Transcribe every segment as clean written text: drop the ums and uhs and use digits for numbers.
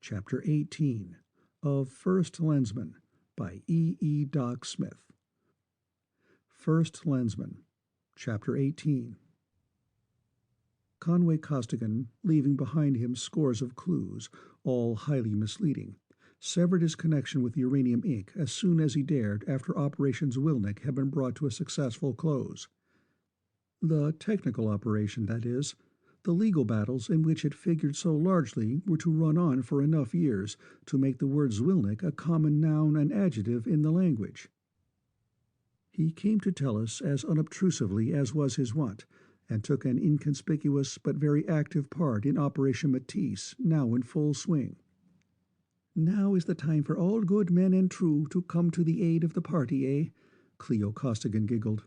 Chapter 18 of First Lensman by E. Doc Smith. First Lensman, Chapter 18. Conway Costigan, leaving behind him scores of clues, all highly misleading, severed his connection with Uranium Inc. as soon as he dared after Operation Zwilnik had been brought to a successful close. The technical operation, that is. The legal battles in which it figured so largely were to run on for enough years to make the word Zwilnik a common noun and adjective in the language. He came to tell us as unobtrusively as was his wont, and took an inconspicuous but very active part in Operation Matisse, now in full swing. "Now is the time for all good men and true to come to the aid of the party, eh?" Cleo Costigan giggled.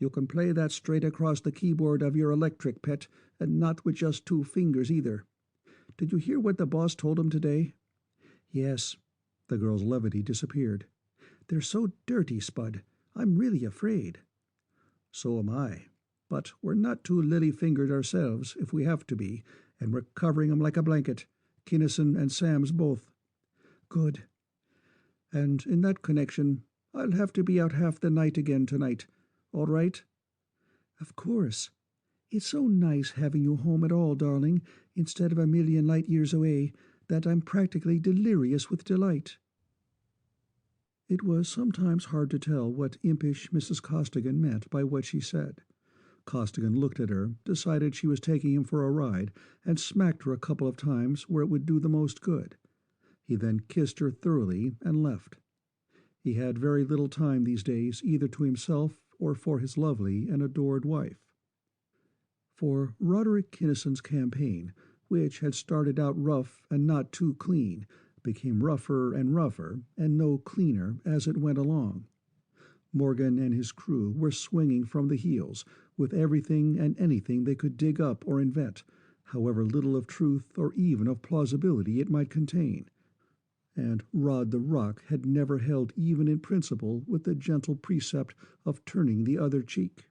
"You can play that straight across the keyboard of your electric, pet, and not with just 2 fingers either. Did you hear what the boss told him today?" "Yes." The girl's levity disappeared. "They're so dirty, Spud. I'm really afraid." "So am I. But we're not too lily-fingered ourselves, if we have to be, and we're covering 'em like a blanket, Kinnison and Samms both." "Good." "And in that connection, I'll have to be out half the night again tonight. All right?" "Of course. It's so nice having you home at all, darling, instead of a million light-years away, that I'm practically delirious with delight." It was sometimes hard to tell what impish Mrs. Costigan meant by what she said. Costigan looked at her, decided she was taking him for a ride, and smacked her a couple of times where it would do the most good. He then kissed her thoroughly and left. He had very little time these days either to himself or for his lovely and adored wife. For Roderick Kinnison's campaign, which had started out rough and not too clean, became rougher and no cleaner as it went along. Morgan and his crew were swinging from the heels, with everything and anything they could dig up or invent, however little of truth or even of plausibility it might contain. And Rod the Rock had never held even in principle with the gentle precept of turning the other cheek.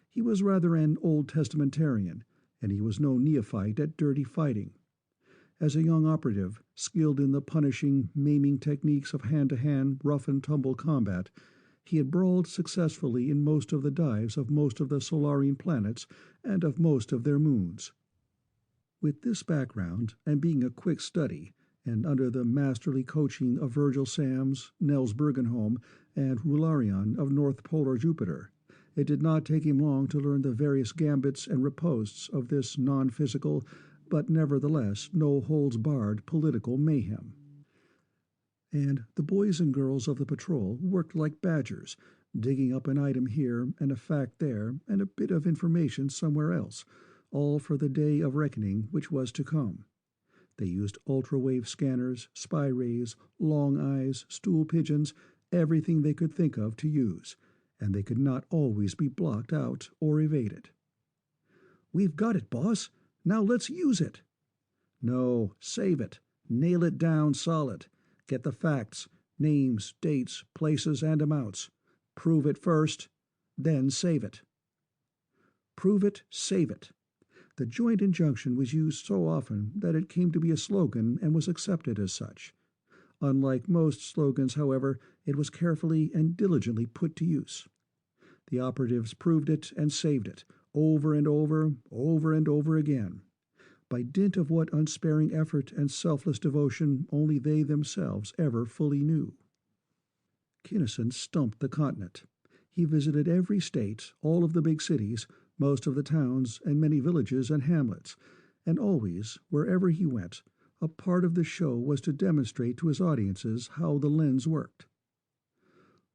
He was rather an Old Testamentarian, and he was no neophyte at dirty fighting. As a young operative, skilled in the punishing, maiming techniques of hand-to-hand, rough-and-tumble combat, he had brawled successfully in most of the dives of most of the Solarian planets and of most of their moons. With this background, and being a quick study, and under the masterly coaching of Virgil Samms, Nels Bergenholm, and Rularion of North Polar Jupiter, it did not take him long to learn the various gambits and ripostes of this non-physical, but nevertheless no-holds-barred political mayhem. And the boys and girls of the patrol worked like badgers, digging up an item here and a fact there and a bit of information somewhere else, all for the day of reckoning which was to come. They used ultra-wave scanners, spy rays, long eyes, stool pigeons, everything they could think of to use, and they could not always be blocked out or evaded. "We've got it, boss. Now let's use it." "No, save it. Nail it down solid. Get the facts, names, dates, places, and amounts. Prove it first, then save it." Prove it, save it. The joint injunction was used so often that it came to be a slogan and was accepted as such. Unlike most slogans, however, it was carefully and diligently put to use. The operatives proved it and saved it, over and over again. By dint of what unsparing effort and selfless devotion only they themselves ever fully knew. Kinnison stumped the continent. He visited every state, all of the big cities, most of the towns, and many villages and hamlets, and always, wherever he went, a part of the show was to demonstrate to his audiences how the lens worked.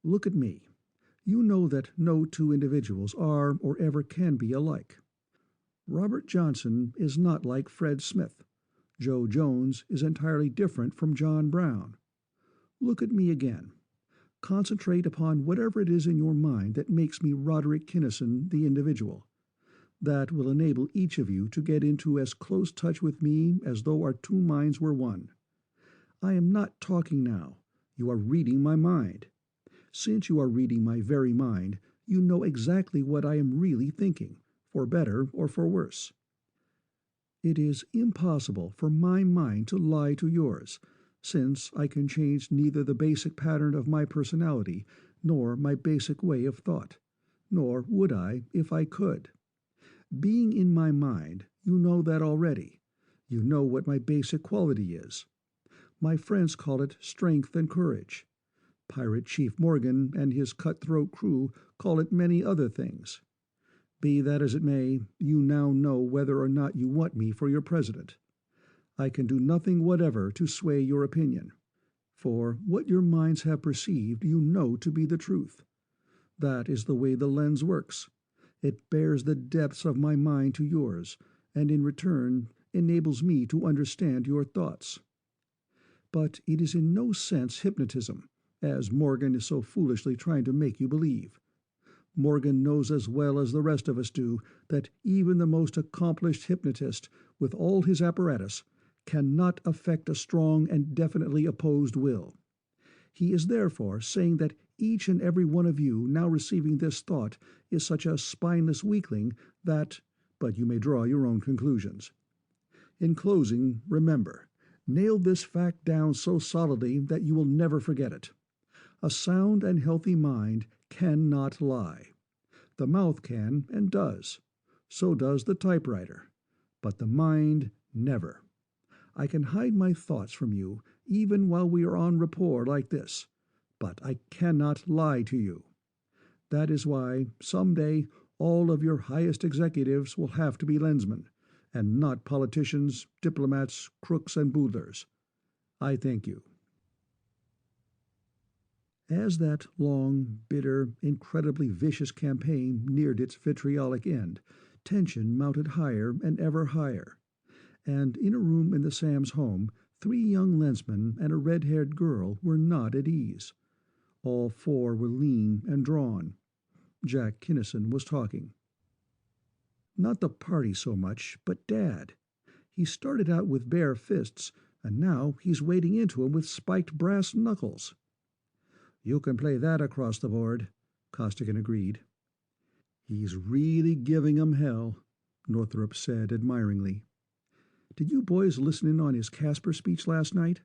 Look at me. You know that no 2 individuals are or ever can be alike. Robert Johnson is not like Fred Smith. Joe Jones is entirely different from John Brown. Look at me again. Concentrate upon whatever it is in your mind that makes me Roderick Kinnison, the individual. That will enable each of you to get into as close touch with me as though our 2 minds were one. I am not talking now. You are reading my mind. Since you are reading my very mind, you know exactly what I am really thinking, for better or for worse. It is impossible for my mind to lie to yours, since I can change neither the basic pattern of my personality nor my basic way of thought, nor would I if I could. Being in my mind, you know that already. You know what my basic quality is. My friends call it strength and courage. Pirate Chief Morgan and his cutthroat crew call it many other things. Be that as it may, you now know whether or not you want me for your president. I can do nothing whatever to sway your opinion, for what your minds have perceived you know to be the truth. That is the way the lens works. It bears the depths of my mind to yours, and in return enables me to understand your thoughts. But it is in no sense hypnotism, as Morgan is so foolishly trying to make you believe. Morgan knows as well as the rest of us do that even the most accomplished hypnotist, with all his apparatus, cannot affect a strong and definitely opposed will. He is therefore saying that each and every one of you now receiving this thought is such a spineless weakling that, but you may draw your own conclusions. In closing, remember, nail this fact down so solidly that you will never forget it. A sound and healthy mind cannot lie. The mouth can and does. So does the typewriter. But the mind never. I can hide my thoughts from you even while we are on rapport like this, but I cannot lie to you. That is why, some day, all of your highest executives will have to be lensmen, and not politicians, diplomats, crooks, and boodlers. I thank you. As that long, bitter, incredibly vicious campaign neared its vitriolic end, tension mounted higher and ever higher. And in a room in the Samms home, 3 young lensmen and a red-haired girl were not at ease. All 4 were lean and drawn. Jack Kinnison was talking. Not the party so much, but Dad. He started out with bare fists, and now he's wading into 'em with spiked brass knuckles. You can play that across the board, Costigan agreed. He's really giving 'em hell, Northrop said admiringly. Did you boys listen in on his Casper speech last night?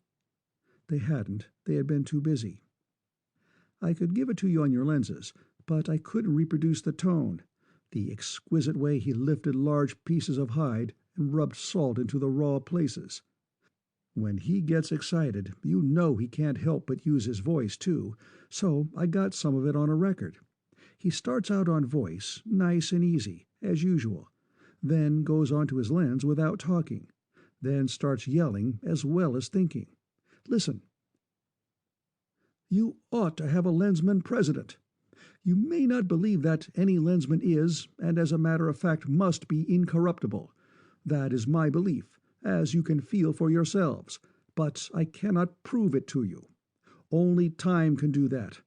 They hadn't. They had been too busy. I could give it to you on your lenses, but I couldn't reproduce the tone, the exquisite way he lifted large pieces of hide and rubbed salt into the raw places. When he gets excited, you know he can't help but use his voice, too, so I got some of it on a record. He starts out on voice, nice and easy, as usual, then goes on to his lens without talking, then starts yelling as well as thinking. Listen. You ought to have a lensman president. You may not believe that any lensman is, and as a matter of fact must be, incorruptible. That is my belief, as you can feel for yourselves, but I cannot prove it to you. Only time can do that.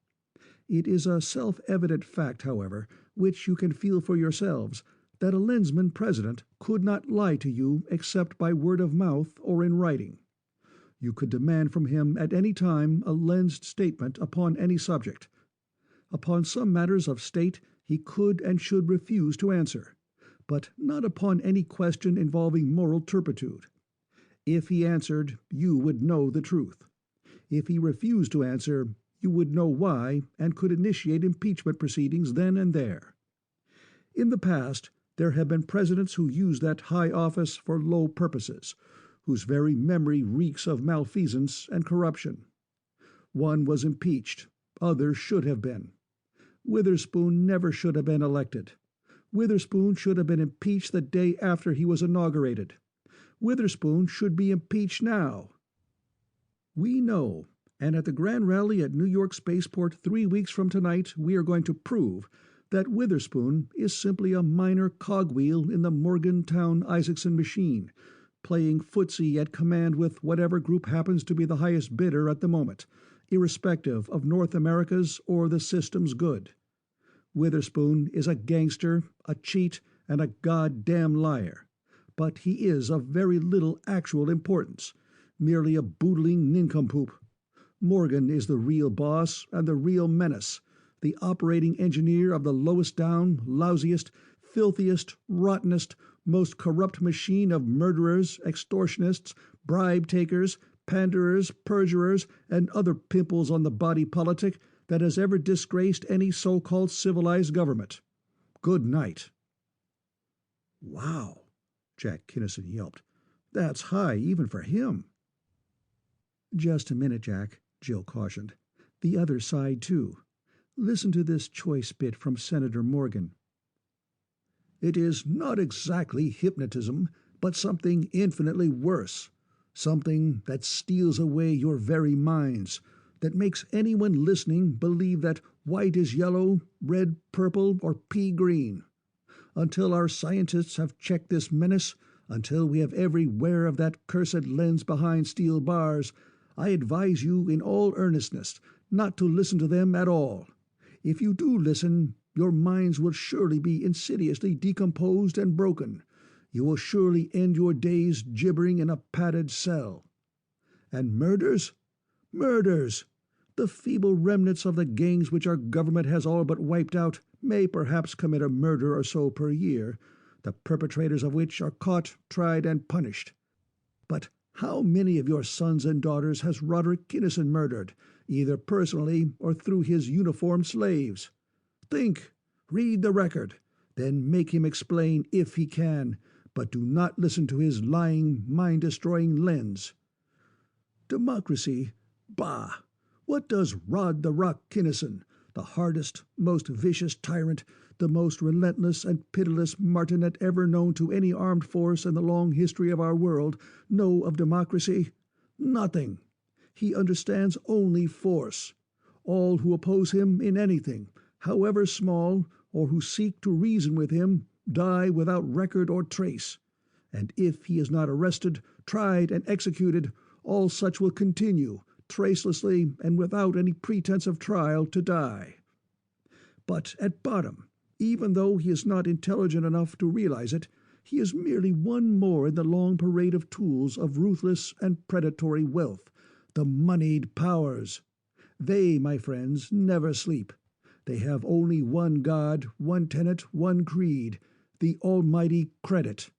It is a self-evident fact, however, which you can feel for yourselves, that a lensman president could not lie to you except by word of mouth or in writing. You could demand from him at any time a lensed statement upon any subject. Upon some matters of state he could and should refuse to answer, but not upon any question involving moral turpitude. If he answered, you would know the truth. If he refused to answer, you would know why and could initiate impeachment proceedings then and there. In the past, there have been presidents who used that high office for low purposes, whose very memory reeks of malfeasance and corruption. One was impeached, others should have been. Witherspoon never should have been elected. Witherspoon should have been impeached the day after he was inaugurated. Witherspoon should be impeached now. We know, and at the grand rally at New York Spaceport 3 weeks from tonight we are going to prove that Witherspoon is simply a minor cogwheel in the Morgantown-Isaacson machine, playing footsie at command with whatever group happens to be the highest bidder at the moment, irrespective of North America's or the system's good. Witherspoon is a gangster, a cheat, and a goddamn liar. But he is of very little actual importance, merely a boodling nincompoop. Morgan is the real boss and the real menace, the operating engineer of the lowest down, lousiest, filthiest, rottenest, most corrupt machine of murderers, extortionists, bribe-takers, panderers, perjurers, and other pimples on the body politic that has ever disgraced any so-called civilized government. Good night." "Wow," Jack Kinnison yelped. "That's high even for him." "Just a minute, Jack," Jill cautioned. "The other side, too. Listen to this choice bit from Senator Morgan." "It is not exactly hypnotism, but something infinitely worse. Something that steals away your very minds, that makes anyone listening believe that white is yellow, red purple, or pea green. Until our scientists have checked this menace, until we have every wear of that cursed lens behind steel bars, I advise you in all earnestness not to listen to them at all. If you do listen, your minds will surely be insidiously decomposed and broken. You will surely end your days gibbering in a padded cell. And murders? Murders! The feeble remnants of the gangs which our government has all but wiped out may perhaps commit a murder or so per year, the perpetrators of which are caught, tried, and punished. But how many of your sons and daughters has Roderick Kinnison murdered, either personally or through his uniformed slaves? Think, read the record, then make him explain if he can, but do not listen to his lying, mind-destroying lens. Democracy? Bah! What does Rod the Rock Kinnison, the hardest, most vicious tyrant, the most relentless and pitiless martinet ever known to any armed force in the long history of our world, know of democracy? Nothing. He understands only force. All who oppose him in anything, however small, or who seek to reason with him, die without record or trace. And if he is not arrested, tried, and executed, all such will continue, tracelessly and without any pretense of trial, to die. But at bottom, even though he is not intelligent enough to realize it, he is merely one more in the long parade of tools of ruthless and predatory wealth, the moneyed powers. They, my friends, never sleep. They have only one God, one tenet, one creed, the almighty credit.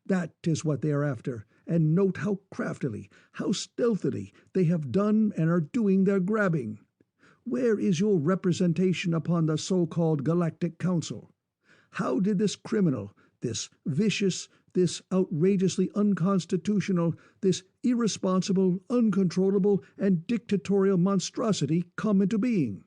That is what they are after, and note how craftily, how stealthily they have done and are doing their grabbing. Where is your representation upon the so-called Galactic Council? How did this criminal, this vicious, this outrageously unconstitutional, this irresponsible, uncontrollable, and dictatorial monstrosity come into being?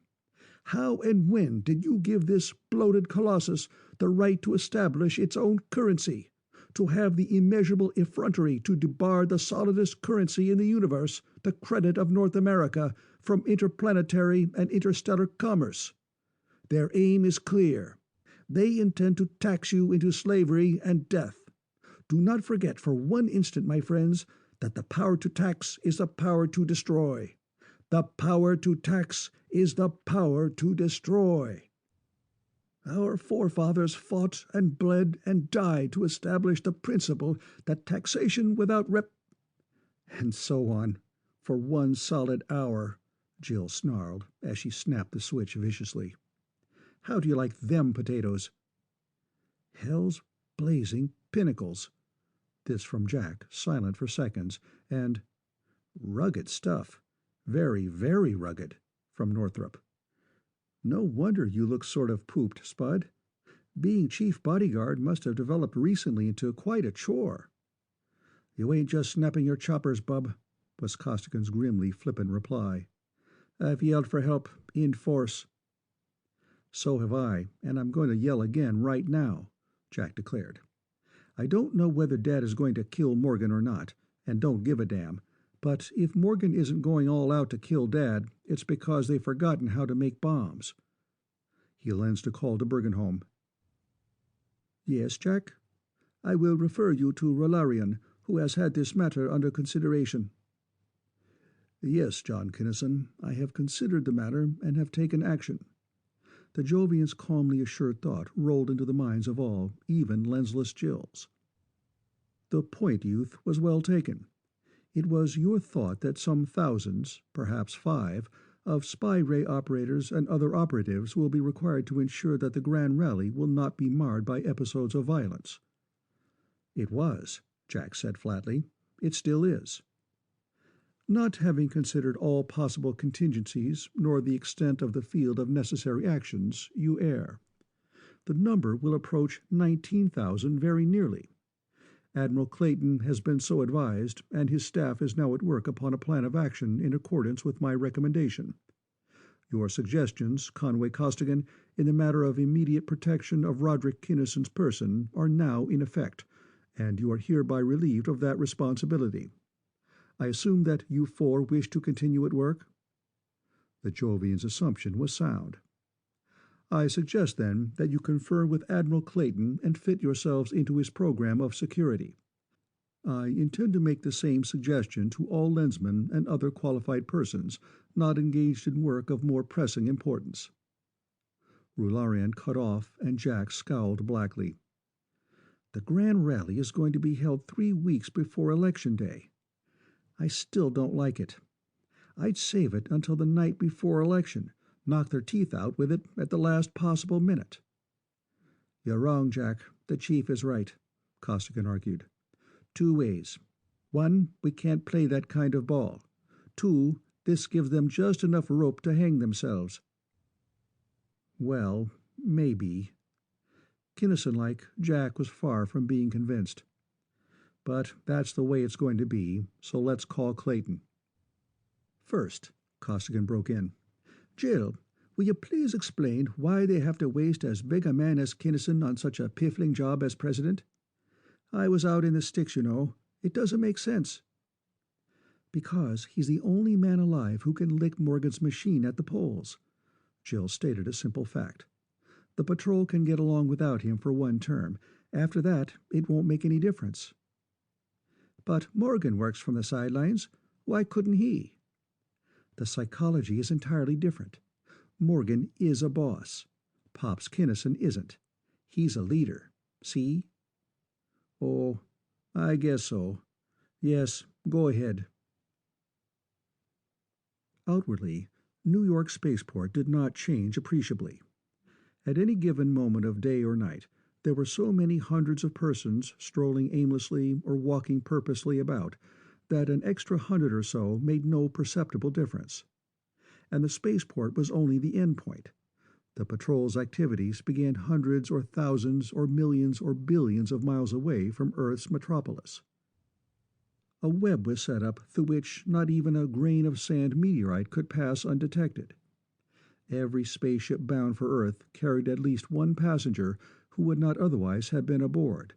How and when did you give this bloated colossus the right to establish its own currency, to have the immeasurable effrontery to debar the solidest currency in the universe, the credit of North America, from interplanetary and interstellar commerce? Their aim is clear. They intend to tax you into slavery and death. Do not forget for one instant, my friends, that the power to tax is the power to destroy. The power to tax is the power to destroy. Our forefathers fought and bled and died to establish the principle that taxation without And so on, for 1 solid hour, Jill snarled as she snapped the switch viciously. How do you like them potatoes? Hell's blazing pinnacles. This from Jack, silent for seconds, and rugged stuff. Very, very rugged, from Northrop. No wonder you look sort of pooped, Spud. Being chief bodyguard must have developed recently into quite a chore. You ain't just snapping your choppers, bub, was Costigan's grimly flippant reply. I've yelled for help, in force. So have I, and I'm going to yell again right now, Jack declared. I don't know whether Dad is going to kill Morgan or not, and don't give a damn, but if Morgan isn't going all out to kill Dad, it's because they've forgotten how to make bombs. He lensed a call to Bergenholm. Yes, Jack? I will refer you to Rolarian, who has had this matter under consideration. Yes, John Kinnison, I have considered the matter and have taken action. The Jovian's calmly assured thought rolled into the minds of all, even lensless Jills. The point, youth, was well taken. It was your thought that some thousands, perhaps 5, of spy ray operators and other operatives will be required to ensure that the Grand Rally will not be marred by episodes of violence. It was, Jack said flatly. It still is. Not having considered all possible contingencies nor the extent of the field of necessary actions, you err. The number will approach 19,000 very nearly. Admiral Clayton has been so advised, and his staff is now at work upon a plan of action in accordance with my recommendation. Your suggestions, Conway Costigan, in the matter of immediate protection of Roderick Kinnison's person are now in effect, and you are hereby relieved of that responsibility. I assume that you four wish to continue at work?" The Jovian's assumption was sound. "I suggest, then, that you confer with Admiral Clayton and fit yourselves into his program of security. I intend to make the same suggestion to all lensmen and other qualified persons not engaged in work of more pressing importance." Rularian cut off, and Jack scowled blackly. "The grand rally is going to be held 3 weeks before Election Day. I still don't like it. I'd save it until the night before election, knock their teeth out with it at the last possible minute." "You're wrong, Jack. The chief is right," Costigan argued. "2 ways. 1, we can't play that kind of ball. 2, this gives them just enough rope to hang themselves." "Well, maybe." Kinnison-like, Jack was far from being convinced. "But that's the way it's going to be, so let's call Clayton." "First," Costigan broke in, "Jill, will you please explain why they have to waste as big a man as Kinnison on such a piffling job as president? I was out in the sticks, you know. It doesn't make sense." "Because he's the only man alive who can lick Morgan's machine at the polls." Jill stated a simple fact. "The patrol can get along without him for 1 term. After that, it won't make any difference." "But Morgan works from the sidelines. Why couldn't he?" "The psychology is entirely different. Morgan is a boss. Pops Kinnison isn't. He's a leader. See?" "Oh, I guess so. Yes, go ahead." Outwardly, New York spaceport did not change appreciably. At any given moment of day or night, there were so many hundreds of persons strolling aimlessly or walking purposely about that an extra 100 or so made no perceptible difference. And the spaceport was only the end point. The patrol's activities began hundreds or thousands or millions or billions of miles away from Earth's metropolis. A web was set up through which not even a grain of sand meteorite could pass undetected. Every spaceship bound for Earth carried at least one passenger who would not otherwise have been aboard.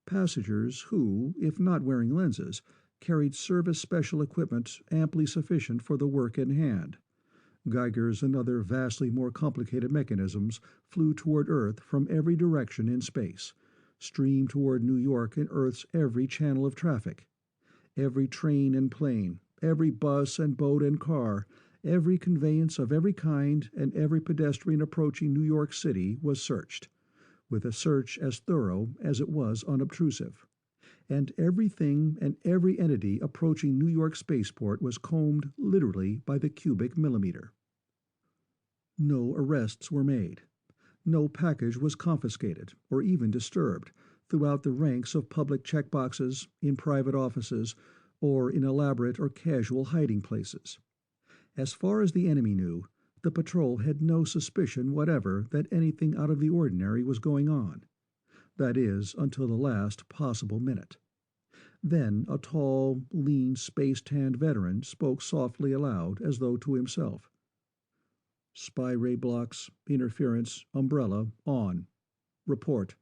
Passengers who, if not wearing lenses, carried service special equipment amply sufficient for the work in hand. Geigers and other vastly more complicated mechanisms flew toward Earth from every direction in space, streamed toward New York in Earth's every channel of traffic. Every train and plane, every bus and boat and car, every conveyance of every kind, and every pedestrian approaching New York City was searched, with a search as thorough as it was unobtrusive. And everything and every entity approaching New York spaceport was combed literally by the cubic millimeter. No arrests were made. No package was confiscated or even disturbed throughout the ranks of public checkboxes, in private offices, or in elaborate or casual hiding places. As far as the enemy knew, the patrol had no suspicion whatever that anything out of the ordinary was going on. That is, until the last possible minute. Then a tall, lean, space-tanned veteran spoke softly aloud as though to himself. "Spy ray blocks, interference, umbrella, on. Report."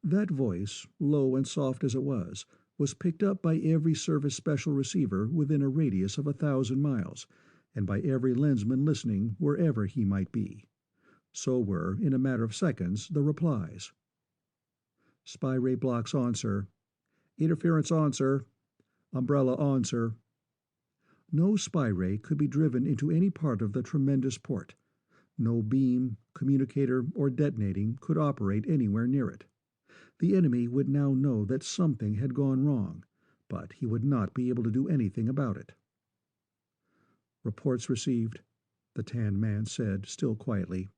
That voice, low and soft as it was picked up by every service special receiver within a radius of 1,000 miles, and by every lensman listening wherever he might be. So were, in a matter of seconds, the replies. "Spy ray blocks on, sir." "Interference on, sir." "Umbrella on, sir." No spy ray could be driven into any part of the tremendous port. No beam, communicator, or detonating could operate anywhere near it. The enemy would now know that something had gone wrong, but he would not be able to do anything about it. "Reports received," the tanned man said, still quietly.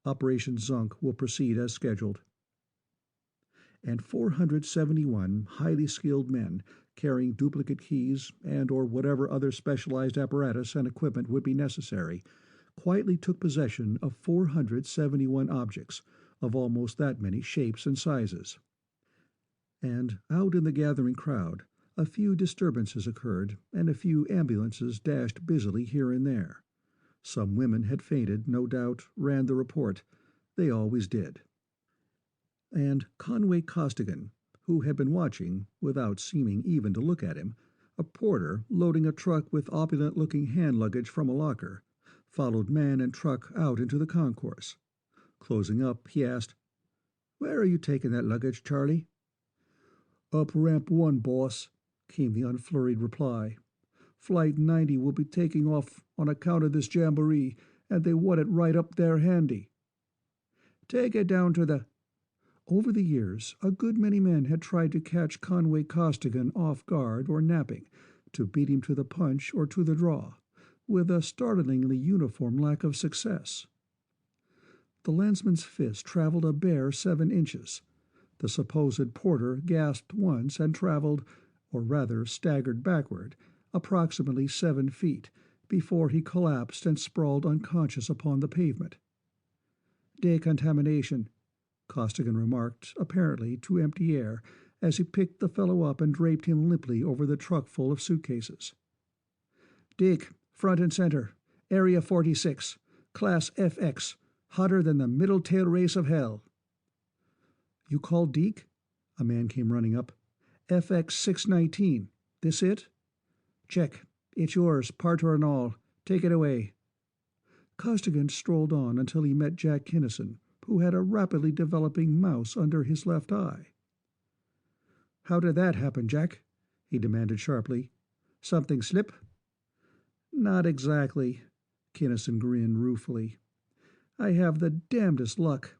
"Operation Zunk will proceed as scheduled." and 471 highly skilled men carrying duplicate keys and or whatever other specialized apparatus and equipment would be necessary, quietly took possession of 471 objects of almost that many shapes and sizes. And out in the gathering crowd, a few disturbances occurred, and a few ambulances dashed busily here and there. Some women had fainted, no doubt, ran the report. They always did. And Conway Costigan, who had been watching, without seeming even to look at him, a porter loading a truck with opulent-looking hand luggage from a locker, followed man and truck out into the concourse. Closing up, he asked, "Where are you taking that luggage, Charlie?" "Up ramp 1, boss," came the unflurried reply. "Flight 90 will be taking off on account of this jamboree, and they want it right up there handy." "Take it down to the—" Over the years, a good many men had tried to catch Conway Costigan off guard or napping, to beat him to the punch or to the draw, with a startlingly uniform lack of success. The lensman's fist traveled a bare 7 inches. The supposed porter gasped once and traveled, or rather staggered backward, approximately 7 feet, before he collapsed and sprawled unconscious upon the pavement. "Decontamination," Costigan remarked, apparently to empty air, as he picked the fellow up and draped him limply over the truck full of suitcases. "Dick, front and center, Area 46, Class FX, hotter than the middle tail race of hell." "You called Deke?" A man came running up. "FX 619. This it?" "Check. It's yours, parter and all. Take it away." Costigan strolled on until he met Jack Kinnison, who had a rapidly developing mouse under his left eye. "How did that happen, Jack?" he demanded sharply. "Something slip?" "Not exactly." Kinnison grinned ruefully. "I have the damnedest luck.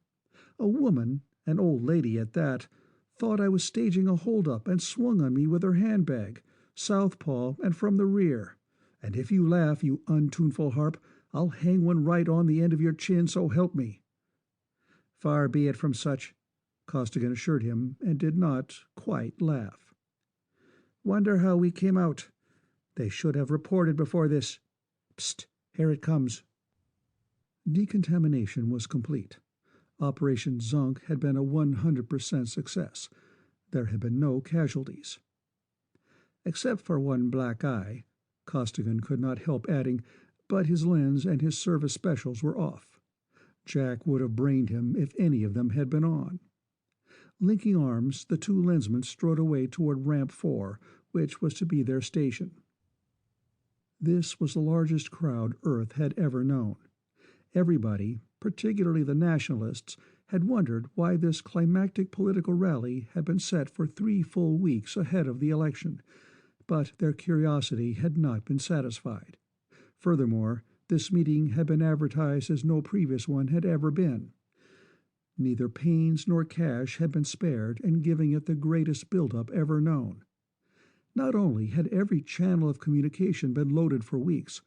A woman, an old lady at that, thought I was staging a hold-up and swung on me with her handbag, southpaw and from the rear. And if you laugh, you untuneful harp, I'll hang one right on the end of your chin, so help me." "Far be it from such," Costigan assured him, and did not quite laugh. "Wonder how we came out. They should have reported before this. Psst, here it comes." Decontamination was complete. Operation Zunk had been a 100% success. There had been no casualties. Except for one black eye, Costigan could not help adding, but his lens and his service specials were off. Jack would have brained him if any of them had been on. Linking arms, the two lensmen strode away toward Ramp 4, which was to be their station. This was the largest crowd Earth had ever known. Everybody, particularly the nationalists, had wondered why this climactic political rally had been set for 3 full weeks ahead of the election, but their curiosity had not been satisfied. Furthermore, this meeting had been advertised as no previous one had ever been. Neither pains nor cash had been spared in giving it the greatest build-up ever known. Not only had every channel of communication been loaded for weeks,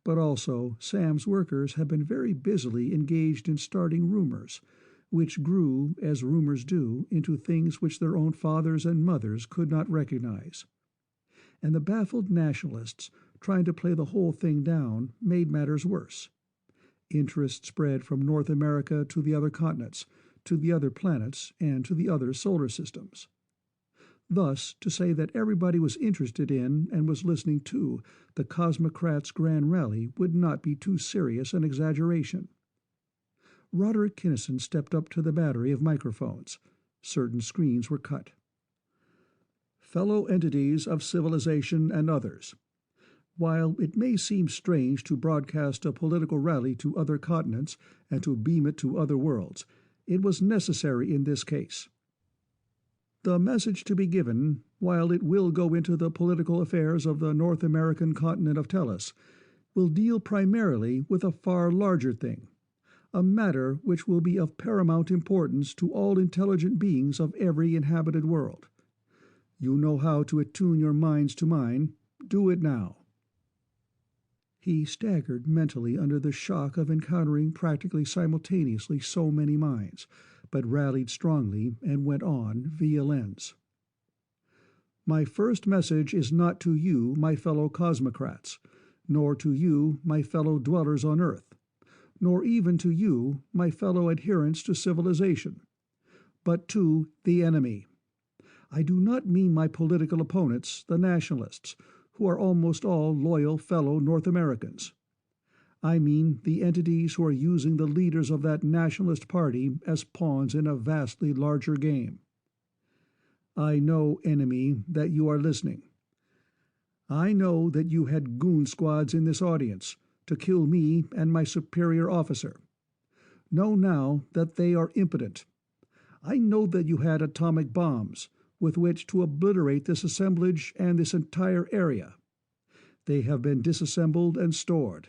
but also Sam's workers had been very busily engaged in starting rumors, which grew, as rumors do, into things which their own fathers and mothers could not recognize. And the baffled nationalists, trying to play the whole thing down, made matters worse. Interest spread from North America to the other continents, to the other planets, and to the other solar systems. Thus, to say that everybody was interested in and was listening to the Cosmocrats' grand rally would not be too serious an exaggeration. Roderick Kinnison stepped up to the battery of microphones. Certain screens were cut. "Fellow entities of civilization and others. While it may seem strange to broadcast a political rally to other continents and to beam it to other worlds, it was necessary in this case. The message to be given, while it will go into the political affairs of the North American continent of Tellus, will deal primarily with a far larger thing, a matter which will be of paramount importance to all intelligent beings of every inhabited world. You know how to attune your minds to mine. Do it now." He staggered mentally under the shock of encountering practically simultaneously so many minds, but rallied strongly and went on via lens. My first message is not to you, my fellow cosmocrats, nor to you, my fellow dwellers on Earth, nor even to you, my fellow adherents to civilization, but to the enemy. I do not mean my political opponents, the nationalists, who are almost all loyal fellow North Americans. I mean the entities who are using the leaders of that nationalist party as pawns in a vastly larger game. I know, enemy, that you are listening. I know that you had goon squads in this audience to kill me and my superior officer. Know now that they are impotent. I know that you had atomic bombs with which to obliterate this assemblage and this entire area. They have been disassembled and stored.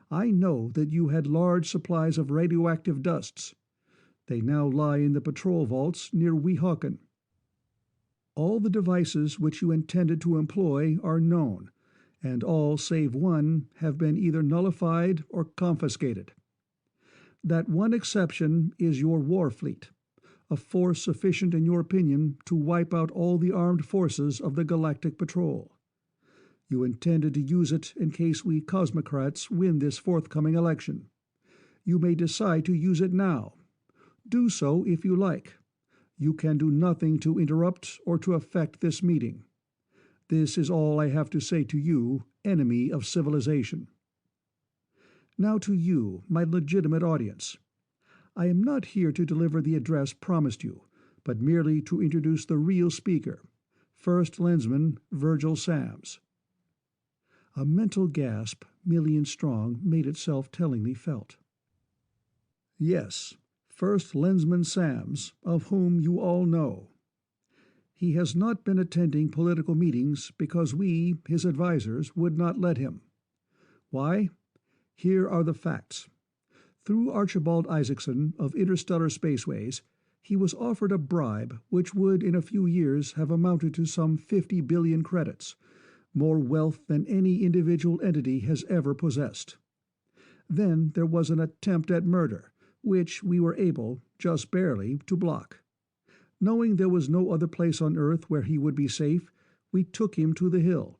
I know that you had large supplies of radioactive dusts. They now lie in the patrol vaults near Weehawken. All the devices which you intended to employ are known, and all save one have been either nullified or confiscated. That one exception is your war fleet, a force sufficient in your opinion to wipe out all the armed forces of the Galactic Patrol. You intended to use it in case we cosmocrats win this forthcoming election. You may decide to use it now. Do so if you like. You can do nothing to interrupt or to affect this meeting. This is all I have to say to you, enemy of civilization. Now to you, my legitimate audience. I am not here to deliver the address promised you, but merely to introduce the real speaker, First Lensman Virgil Samms. A mental gasp, million strong, made itself tellingly felt. Yes, First Lensman Samms, of whom you all know. He has not been attending political meetings because we, his advisers, would not let him. Why? Here are the facts. Through Archibald Isaacson of Interstellar Spaceways, he was offered a bribe which would in a few years have amounted to some 50 billion credits, more wealth than any individual entity has ever possessed. Then there was an attempt at murder, which we were able, just barely, to block. Knowing there was no other place on Earth where he would be safe, we took him to the Hill.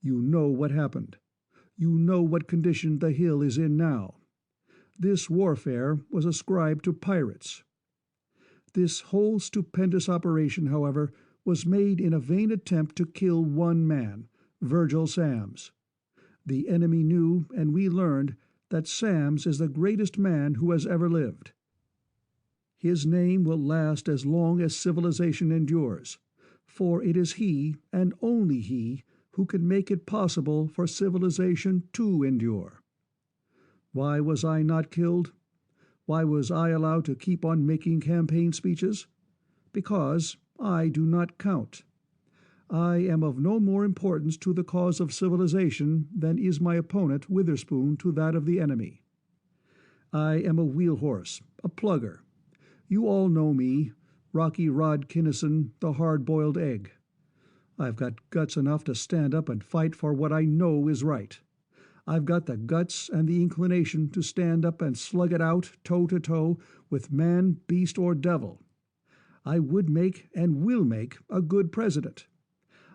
You know what happened. You know what condition the Hill is in now. This warfare was ascribed to pirates. This whole stupendous operation, however, was made in a vain attempt to kill one man, Virgil Samms. The enemy knew, and we learned, that Samms is the greatest man who has ever lived. His name will last as long as civilization endures, for it is he, and only he, who can make it possible for civilization to endure. Why was I not killed? Why was I allowed to keep on making campaign speeches? Because I do not count. I am of no more importance to the cause of civilization than is my opponent Witherspoon to that of the enemy. I am a wheelhorse, a plugger. You all know me, Rocky Rod Kinnison, the hard-boiled egg. I've got guts enough to stand up and fight for what I know is right. I've got the guts and the inclination to stand up and slug it out toe-to-toe with man, beast, or devil. I would make and will make a good president.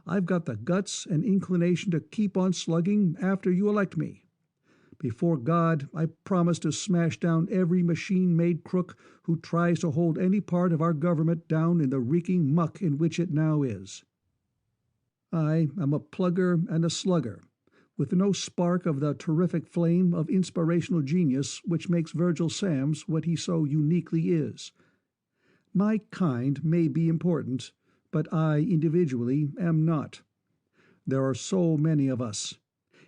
I've got the guts and inclination to keep on slugging after you elect me. Before God, I promise to smash down every machine-made crook who tries to hold any part of our government down in the reeking muck in which it now is. I am a plugger and a slugger, with no spark of the terrific flame of inspirational genius which makes Virgil Samms what he so uniquely is. My kind may be important, but I individually am not. There are so many of us.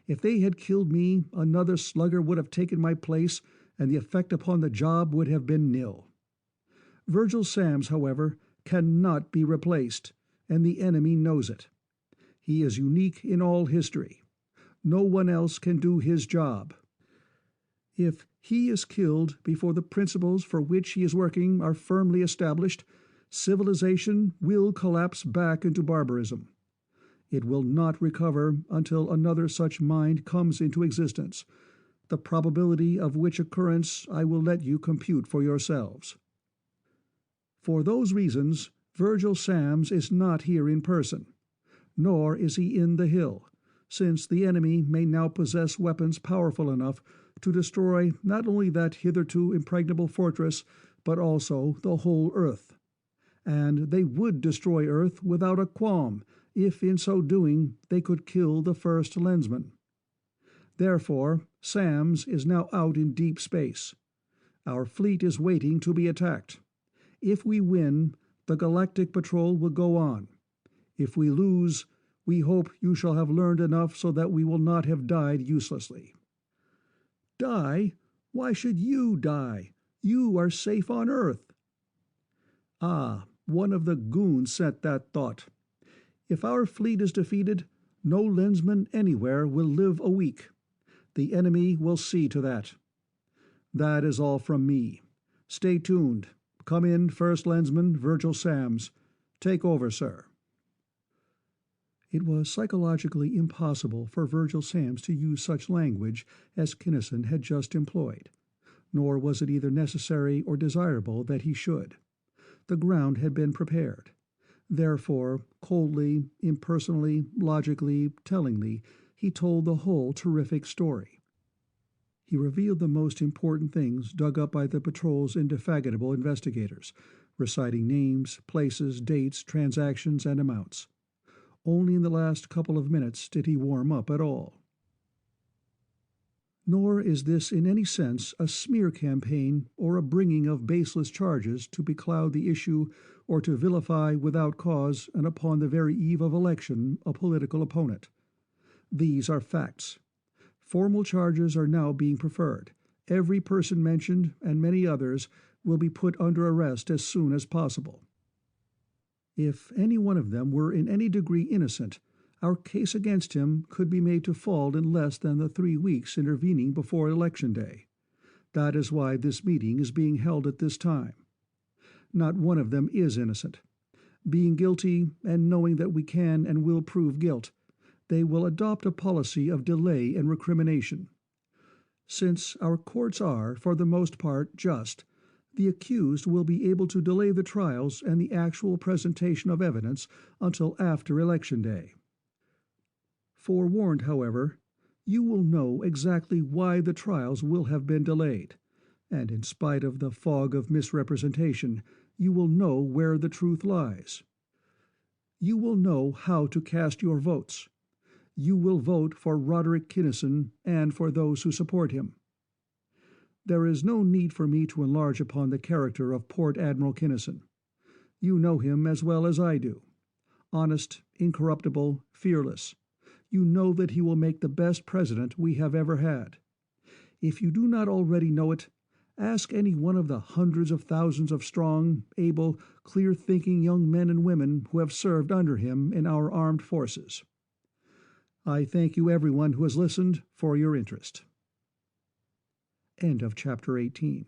If they had killed me, another slugger would have taken my place, and the effect upon the job would have been nil. Virgil Samms, however, cannot be replaced, and the enemy knows it. He is unique in all history. No one else can do his job. If he is killed before the principles for which he is working are firmly established, civilization will collapse back into barbarism. It will not recover until another such mind comes into existence, the probability of which occurrence I will let you compute for yourselves. For those reasons, Virgil Samms is not here in person, nor is he in the hill, since the enemy may now possess weapons powerful enough to destroy not only that hitherto impregnable fortress, but also the whole Earth. And they would destroy Earth without a qualm, if in so doing they could kill the First Lensman. Therefore, Samms is now out in deep space. Our fleet is waiting to be attacked. If we win, the Galactic Patrol will go on. If we lose, we hope you shall have learned enough so that we will not have died uselessly." "Die? Why should you die? You are safe on Earth." "Ah, one of the goons sent that thought. If our fleet is defeated, no Lensman anywhere will live a week. The enemy will see to that. That is all from me. Stay tuned. Come in, First Lensman Virgil Samms. Take over, sir." It was psychologically impossible for Virgil Samms to use such language as Kinnison had just employed, nor was it either necessary or desirable that he should. The ground had been prepared. Therefore, coldly, impersonally, logically, tellingly, he told the whole terrific story. He revealed the most important things dug up by the Patrol's indefatigable investigators, reciting names, places, dates, transactions, and amounts. Only in the last couple of minutes did he warm up at all. Nor is this in any sense a smear campaign or a bringing of baseless charges to becloud the issue or to vilify without cause and upon the very eve of election a political opponent. These are facts. Formal charges are now being preferred. Every person mentioned, and many others, will be put under arrest as soon as possible. If any one of them were in any degree innocent, our case against him could be made to fall in less than the 3 weeks intervening before Election Day. That is why this meeting is being held at this time. Not one of them is innocent. Being guilty, and knowing that we can and will prove guilt, they will adopt a policy of delay and recrimination. Since our courts are, for the most part, just, the accused will be able to delay the trials and the actual presentation of evidence until after Election Day. Forewarned, however, you will know exactly why the trials will have been delayed, and in spite of the fog of misrepresentation, you will know where the truth lies. You will know how to cast your votes. You will vote for Roderick Kinnison and for those who support him. There is no need for me to enlarge upon the character of Port Admiral Kinnison. You know him as well as I do. Honest, incorruptible, fearless. You know that he will make the best president we have ever had. If you do not already know it, ask any one of the hundreds of thousands of strong, able, clear-thinking young men and women who have served under him in our armed forces. I thank you, everyone who has listened, for your interest. End of Chapter 18.